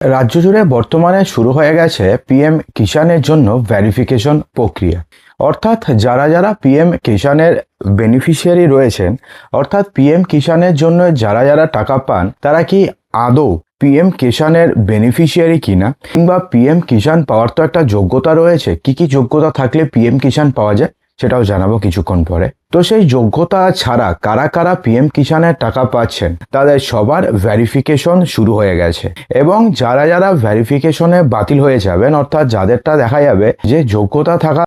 রাজ্য জুড়ে বর্তমানে শুরু হয়ে গেছে পিএম কিষাণের জন্য ভেরিফিকেশন প্রক্রিয়া। অর্থাৎ যারা যারা পিএম কিষাণের বেনিফিশিয়ারি রয়েছেন, অর্থাৎ পিএম কিষাণের জন্য যারা যারা টাকা পান, তারা কি আদৌ পিএম কিষাণের বেনিফিশিয়ারি কিনা, কিংবা পিএম কিষাণ পাওয়ার তো একটা যোগ্যতা রয়েছে, কি কি যোগ্যতা থাকলে পিএম কিষাণ পাওয়া যায় সেটাও জানাবো কিছুক্ষণ পরে। তো সেই যোগ্যতা ছাড়া কারা কারা পিএম কিষাণের টাকা পাচ্ছেন তাদের সবার ভেরিফিকেশন শুরু হয়ে গেছে, এবং যারা যারা ভেরিফিকেশনে বাতিল হয়ে যাবেন, অর্থাৎ যাদেরটা দেখা যাবে যে যোগ্যতা থাকা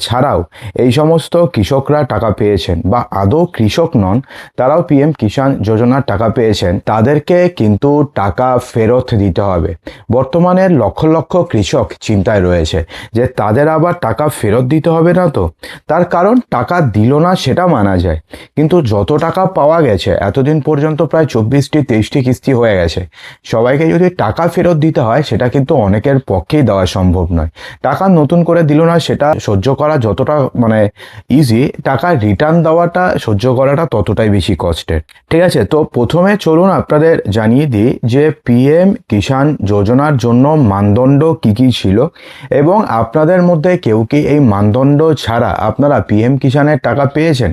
ছাড়াও এই সমস্ত কৃষকরা টাকা পেয়েছেন বা আদৌ কৃষক নন, তারাও পিএম কিষাণ যোজনার টাকা পেয়েছেন, তাদেরকে কিন্তু টাকা ফেরত দিতে হবে। বর্তমানে লক্ষ লক্ষ কৃষক চিন্তায় রয়েছে যে তাদের আবার টাকা ফেরত দিতে হবে না তো। তার কারণ টাকা দিল না সেটা মানা যায়, কিন্তু যত টাকা পাওয়া গেছে এতদিন পর্যন্ত প্রায় 24-23টি কিস্তি হয়ে গেছে, সবাইকে যদি টাকা ফেরত দিতে হয় সেটা কিন্তু অনেকের পক্ষেই দেওয়া সম্ভব নয়। টাকা নতুন করে দিল না সেটা সহ্য করা যতটা ইজি, টাকা রিটার্ন দেওয়াটা সহ্য করাটা ততটাই বেশি কষ্টের। ঠিক আছে, তো প্রথমে চলুন আপনাদের জানিয়ে দিই যে পিএম কিষাণ যোজনার জন্য মানদণ্ড কি কি ছিল, এবং আপনাদের মধ্যে কেউ কি এই মানদণ্ড ছাড়া আপনারা পিএম কিষাণের টাকা পেয়েছেন।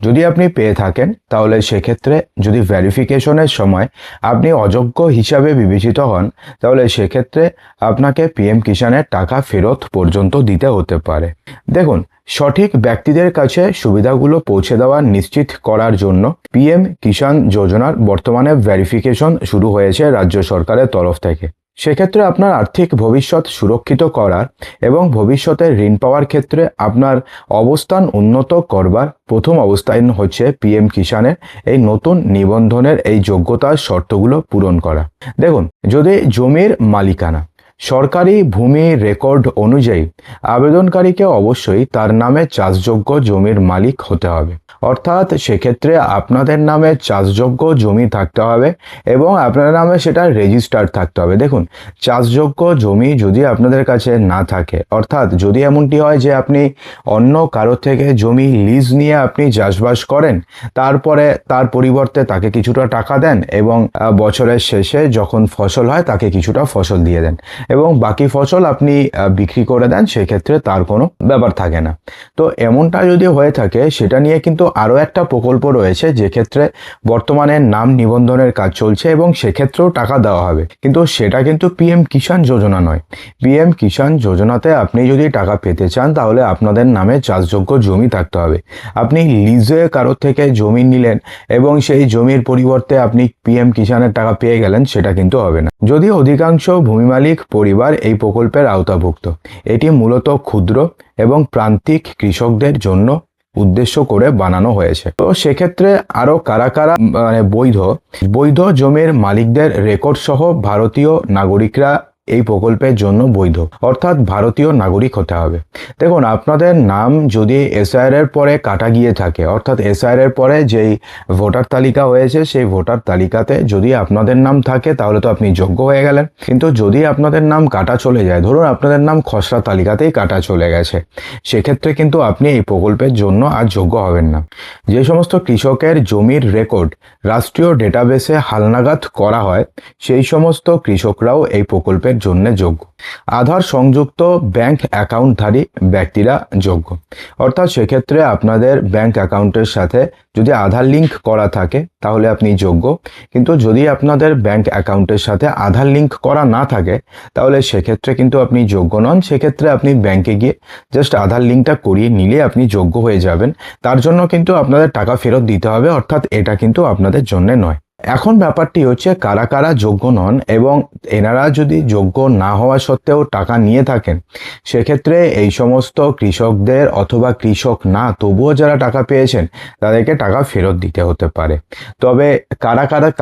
যদি আপনি পেয়ে থাকেন তাহলে সেক্ষেত্রে যদি ভেরিফিকেশনের সময় আপনি অযোগ্য হিসাবে বিবেচিত হন, তাহলে সেক্ষেত্রে আপনাকে পিএম কিষাণের টাকা ফেরত পর্যন্ত দিতে হতে পারে। দেখুন, সঠিক ব্যক্তিদের কাছে সুবিধাগুলো পৌঁছে দেওয়া নিশ্চিত করার জন্য পিএম কিষাণ যোজনার বর্তমানে ভেরিফিকেশন শুরু হয়েছে রাজ্য সরকারের তরফ থেকে। সেক্ষেত্রে আপনার আর্থিক ভবিষ্যৎ সুরক্ষিত করার এবং ভবিষ্যতে ঋণ পাওয়ার ক্ষেত্রে আপনার অবস্থান উন্নত করবার প্রথম অবস্থান হচ্ছে পিএম কিষাণের এই নতুন নিবন্ধনের এই যোগ্যতার শর্তগুলো পূরণ করা। দেখুন, যদি জমির মালিকানা সরকারি ভূমি রেকর্ড অনুযায়ী আবেদনকারীকে অবশ্যই তার নামে চাষযোগ্য জমির মালিক হতে হবে। অর্থাৎ সেক্ষেত্রে আপনাদের নামে চাষযোগ্য জমি থাকতে হবে এবং আপনার নামে সেটা রেজিস্টার্ড থাকতে হবে। দেখুন, চাষযোগ্য জমি যদি আপনাদের কাছে না থাকে, অর্থাৎ যদি এমনটি হয় যে আপনি অন্য কারো থেকে জমি লিজ নিয়ে আপনি চাষবাস করেন, তারপরে তার পরিবর্তে তাকে কিছুটা টাকা দেন এবং বছরের শেষে যখন ফসল হয় তাকে কিছুটা ফসল দিয়ে দেন এবং বাকি ফসল আপনি বিক্রি করে দেন, সেক্ষেত্রে তার কোনো ব্যাপার থাকে না। তো এমনটা যদি হয়ে থাকে, সেটা নিয়ে কিন্তু আরও একটা প্রকল্প রয়েছে, যে ক্ষেত্রে বর্তমানে নাম নিবন্ধনের কাজ চলছে এবং সেক্ষেত্রেও টাকা দেওয়া হবে, কিন্তু সেটা কিন্তু পিএম কিষাণ যোজনা নয়। পিএম কিষাণ যোজনাতে আপনি যদি টাকা পেতে চান তাহলে আপনাদের নামে চাষযোগ্য জমি থাকতে হবে। আপনি লিজে কারো থেকে জমি নিলেন এবং সেই জমির পরিবর্তে আপনি পিএম কিষাণের টাকা পেয়ে গেলেন, সেটা কিন্তু হবে না। যদি অধিকাংশ ভূমি মালিক পরিবার এই প্রকল্পের আওতাভুক্ত, এটি মূলত ক্ষুদ্র এবং প্রান্তিক কৃষকদের জন্য উদ্দেশ্য করে বানানো হয়েছে। তো সেক্ষেত্রে আরো কারা কারা বৈধ জমির মালিকদের রেকর্ড সহ ভারতীয় নাগরিকরা এই প্রকল্পের জন্য বৈধ, অর্থাৎ ভারতীয় নাগরিক হতে হবে। দেখুন, আপনাদের নাম যদি এসআইআর এর পরে কাটা গিয়ে থাকে, অর্থাৎ এসআইআর এর পরে যেই ভোটার তালিকা হয়েছে সেই ভোটার তালিকাতে যদি আপনাদের নাম থাকে তাহলে তো আপনি যোগ্য হয়ে গেলেন, কিন্তু যদি আপনাদের নাম কাটা চলে যায়, ধরুন আপনাদের নাম খসড়া তালিকাতেই কাটা চলে গেছে, সেক্ষেত্রে কিন্তু আপনি এই প্রকল্পের জন্য আর যোগ্য হবেন না। যে সমস্ত কৃষকের জমির রেকর্ড রাষ্ট্রীয় ডেটাবেসে হালনাগাদ করা হয়, সেই সমস্ত কৃষকরাও এই প্রকল্পের জন্য যোগ্য। আধার সংযুক্ত ব্যাংক অ্যাকাউন্টধারী ব্যক্তিরা যোগ্য, অর্থাৎ সেক্ষেত্রে আপনাদের ব্যাংক অ্যাকাউন্টের সাথে যদি আধার লিঙ্ক করা থাকে তাহলে আপনি যোগ্য, কিন্তু যদি আপনাদের ব্যাংক অ্যাকাউন্টের সাথে আধার লিঙ্ক করা না থাকে তাহলে সেক্ষেত্রে কিন্তু আপনি যোগ্য নন। সেক্ষেত্রে আপনি ব্যাংকে গিয়ে জাস্ট আধার লিঙ্কটা করিয়ে নিলে আপনি যোগ্য হয়ে যাবেন। তার জন্য কিন্তু আপনাদের টাকা ফেরত দিতে হবে, অর্থাৎ এটা কিন্তু আপনাদের জন্য নয়। এখন ব্যাপারটি হচ্ছে কারা কারা যোগ্য নন, এবং এনারা যদি যোগ্য না হওয়া সত্ত্বেও টাকা নিয়ে থাকেন, সেক্ষেত্রে এই সমস্ত কৃষকদের অথবা কৃষক না তবুও যারা টাকা পেয়েছেন তাদেরকে টাকা ফেরত দিতে হতে পারে। তবে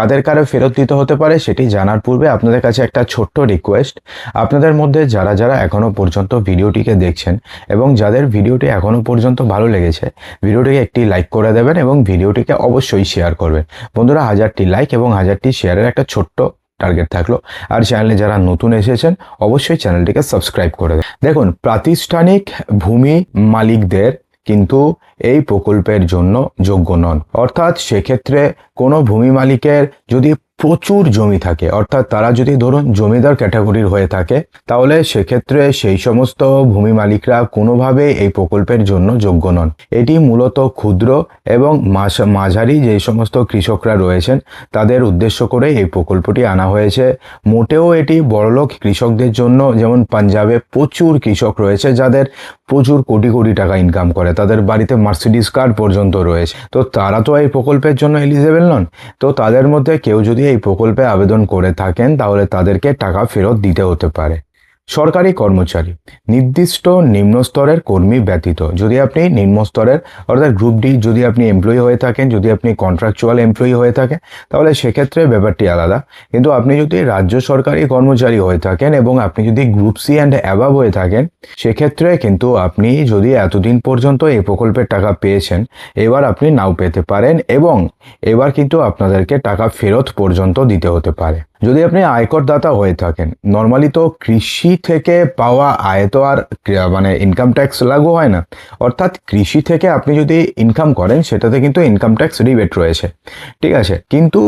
কাদের ফেরত দিতে হতে পারে সেটি জানার পূর্বে আপনাদের কাছে একটা ছোট্ট রিকোয়েস্ট। আপনাদের মধ্যে যারা যারা এখনো পর্যন্ত ভিডিওটিকে দেখছেন এবং যাদের ভিডিওটি এখনো পর্যন্ত ভালো লেগেছে, ভিডিওটিকে একটি লাইক করে দেবেন এবং ভিডিওটিকে অবশ্যই শেয়ার করবেন। বন্ধুরা, 1000টি লাইক এবং 1000টি শেয়ারের একটা ছোট্ট টার্গেট থাকলো। আর চ্যানেলে যারা নতুন এসেছেন অবশ্যই চ্যানেলটিকে সাবস্ক্রাইব করে দেন। দেখুন, প্রাতিষ্ঠানিক ভূমি মালিকদের কিন্তু এই প্রকল্পের জন্য যোগ্য নন। অর্থাৎ সেক্ষেত্রে কোনো ভূমি মালিকের যদি প্রচুর জমি থাকে, অর্থাৎ তারা যদি ধরুন জমিদার ক্যাটাগরির হয়ে থাকে, তাহলে সেক্ষেত্রে সেই সমস্ত ভূমি মালিকরা কোনোভাবে এই প্রকল্পের জন্য যোগ্য নন। এটি মূলত ক্ষুদ্র এবং মাঝারি যে সমস্ত কৃষকরা রয়েছেন তাদের উদ্দেশ্য করে এই প্রকল্পটি আনা হয়েছে। মোটেও এটি বড়লোক কৃষকদের জন্য, যেমন পাঞ্জাবে প্রচুর কৃষক রয়েছে যাদের প্রচুর কোটি কোটি টাকা ইনকাম করে, তাদের বাড়িতে মার্সিডিজ কার পর্যন্ত রয়েছে, তো তারা তো এই প্রকল্পের জন্য এলিজেবল নন। তো তাদের মধ্যে কেউ যদি এই প্রকল্পে আবেদন করে থাকেন তাহলে তাদেরকে টাকা ফেরত দিতে হতে পারে। সরকারি কর্মচারী, নির্দিষ্ট নিম্ন স্তরের কর্মী ব্যতীত, যদি আপনি নিম্ন স্তরের অর্থাৎ গ্রুপ ডি যদি আপনি এমপ্লয়ি হয়ে থাকেন, যদি আপনি কন্ট্রাকচুয়াল এমপ্লয়ি হয়ে থাকেন, তাহলে সেক্ষেত্রে ব্যাপারটি আলাদা। কিন্তু আপনি যদি রাজ্য সরকারি কর্মচারী হয়ে থাকেন এবং আপনি যদি গ্রুপ সি অ্যান্ড অ্যাবাভ হয়ে থাকেন, সেক্ষেত্রে কিন্তু আপনি যদি এতদিন পর্যন্ত এই প্রকল্পের টাকা পেয়েছেন, এবার আপনি নাও পেতে পারেন এবং এবার কিন্তু আপনাদেরকে টাকা ফেরত পর্যন্ত দিতে হতে পারে। যদি আপনি আয়করদাতা হয়ে থাকেন, নর্মালি তো কৃষি থেকে পাওয়া আয় তো আর মানে ইনকাম ট্যাক্স লাগু হয় না, অর্থাৎ কৃষি থেকে আপনি যদি ইনকাম করেন সেটাতে কিন্তু ইনকাম ট্যাক্স রিবেট রয়েছে, ঠিক আছে। কিন্তু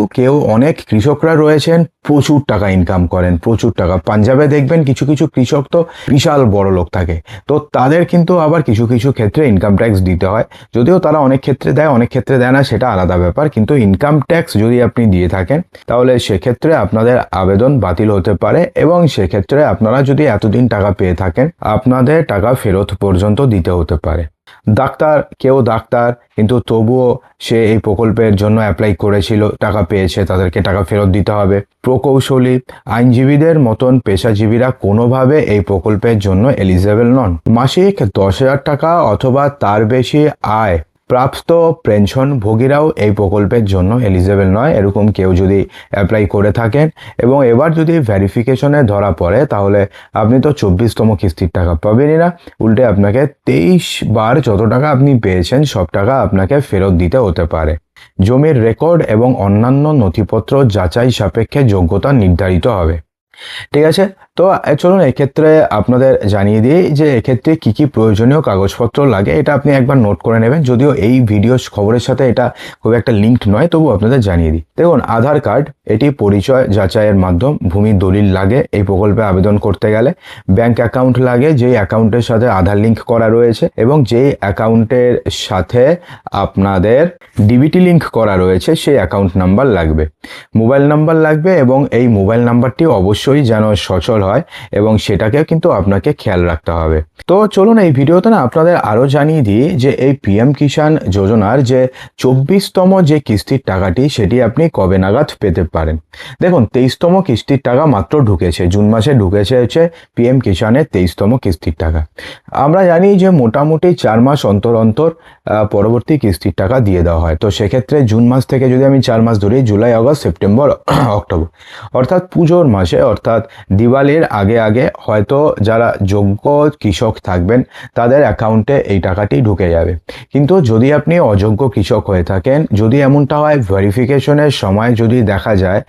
অনেক কৃষকরা রয়েছেন প্রচুর টাকা ইনকাম করেন, প্রচুর টাকা। পাঞ্জাবে দেখবেন কিছু কিছু কৃষক তো বিশাল বড় লোক থাকে, তো তাদের কিন্তু আবার কিছু কিছু ক্ষেত্রে ইনকাম ট্যাক্স দিতে হয়, যদিও তারা অনেক ক্ষেত্রে দেয় অনেক ক্ষেত্রে দেয় না, সেটা আলাদা ব্যাপার। কিন্তু ইনকাম ট্যাক্স যদি আপনি দিয়ে থাকেন তাহলে সেক্ষেত্রে আপনাদের আবেদন বাতিল হতে পারে এবং সেক্ষেত্রে আপনারা যদি এতদিন টাকা পেয়ে থাকেন আপনাদের টাকা ফেরত পর্যন্ত দিতে হতে পারে। ডাক্তার কিন্তু তবুও সে এই প্রকল্পের জন্য অ্যাপ্লাই করেছিল, টাকা পেয়েছে, তাদেরকে টাকা ফেরত দিতে হবে। প্রকৌশলী, আইনজীবীদের মতন পেশাজীবীরা কোনোভাবে এই প্রকল্পের জন্য এলিজেবল নন। মাসিক 10,000 টাকা অথবা তার বেশি আয় প্রাপ্ত পেনশনভোগীরাও এই প্রকল্পের জন্য এলিজেবল নয়, এরকম কেউ যদি অ্যাপ্লাই করে থাকেন এবং এবার যদি ভেরিফিকেশনে ধরা পড়ে তাহলে আপনি তো 24তম কিস্তির টাকা পাবেনই না, উল্টে আপনাকে 23 বার যত টাকা আপনি পেয়েছেন সব টাকা আপনাকে ফেরত দিতে হতে পারে। জমির রেকর্ড এবং অন্যান্য নথিপত্র যাচাই সাপেক্ষে যোগ্যতা নির্ধারিত হবে, ঠিক আছে। তো চলুন এক্ষেত্রে আপনাদের জানিয়ে দিই যে এক্ষেত্রে কি কি প্রয়োজনীয় কাগজপত্র লাগে, এটা আপনি একবার নোট করে নেবেন। যদিও এই ভিডিও খবরের সাথে এটা খুব একটা লিঙ্ক নয়, তবু আপনাদের জানিয়ে দিই। দেখুন, আধার কার্ড, এটি পরিচয় যাচাইয়ের মাধ্যম। ভূমি দলিল লাগে এই প্রকল্পে আবেদন করতে গেলে। ব্যাংক অ্যাকাউন্ট লাগে, যেই অ্যাকাউন্টের সাথে আধার লিঙ্ক করা রয়েছে এবং যেই অ্যাকাউন্টের সাথে আপনাদের ডিবিটি লিঙ্ক করা রয়েছে সেই অ্যাকাউন্ট নাম্বার লাগবে। মোবাইল নাম্বার লাগবে এবং এই মোবাইল নাম্বারটি অবশ্যই যেন সচল হয় এবং সেটাকেও কিন্তু আপনাকে খেয়াল রাখতে হবে। তো চলুন এই ভিডিওতে না আপনাদের আরও জানিয়ে দিই যে এই পিএম কিষাণ যোজনার যে 24তম যে কিস্তির টাকাটি সেটি আপনি কবে নাগাদ পেতে পারেন। দেখুন, 23তম কিস্তির টাকা মাত্র ঢুকেছে, জুন মাসে ঢুকেছে হচ্ছে পিএম কিষাণের 23তম কিস্তির টাকা। আমরা জানি যে মোটামুটি 4 মাস অন্তর অন্তর পরবর্তী কিস্তির টাকা দিয়ে দেওয়া হয়। তো সেক্ষেত্রে জুন মাস থেকে যদি আমি 4 মাস ধরি, জুলাই, আগস্ট, সেপ্টেম্বর, অক্টোবর, অর্থাৎ পুজোর মাসে, অর্থাৎ দিওয়ালির আগে আগে হয়তো যারা যোগ্য কৃষক থাকবেন তাদের অ্যাকাউন্টে এই টাকাটি ঢুকে যাবে। কিন্তু যদি আপনি অযোগ্য কৃষক হয়ে থাকেন, যদি এমনটা হয় ভেরিফিকেশনের সময় যদি দেখা যায়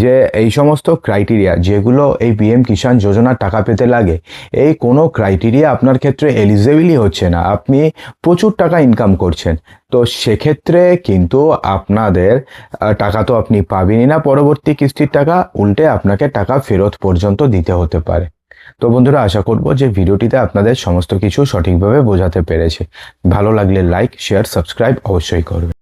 যে এই সমস্ত ক্রাইটেরিয়া যেগুলো এই পিএম কিষাণ যোজনার টাকা পেতে লাগে, এই কোনো ক্রাইটেরিয়া আপনার ক্ষেত্রে এলিজেবলই হচ্ছে না, আপনি প্রচুর টাকা ইনকাম করছেন, তো সেক্ষেত্রে কিন্তু আপনাদের টাকা তো আপনি পাবেনই না পরবর্তী কিস্তির টাকা, উল্টে আপনাকে টাকা ফেরত পর্যন্ত দিতে হতে পারে। তো বন্ধুরা, আশা করব যে ভিডিওটিতে আপনাদের সমস্ত কিছু সঠিকভাবে বোঝাতে পেরেছে। ভালো লাগলে লাইক, শেয়ার, সাবস্ক্রাইব অবশ্যই করবেন।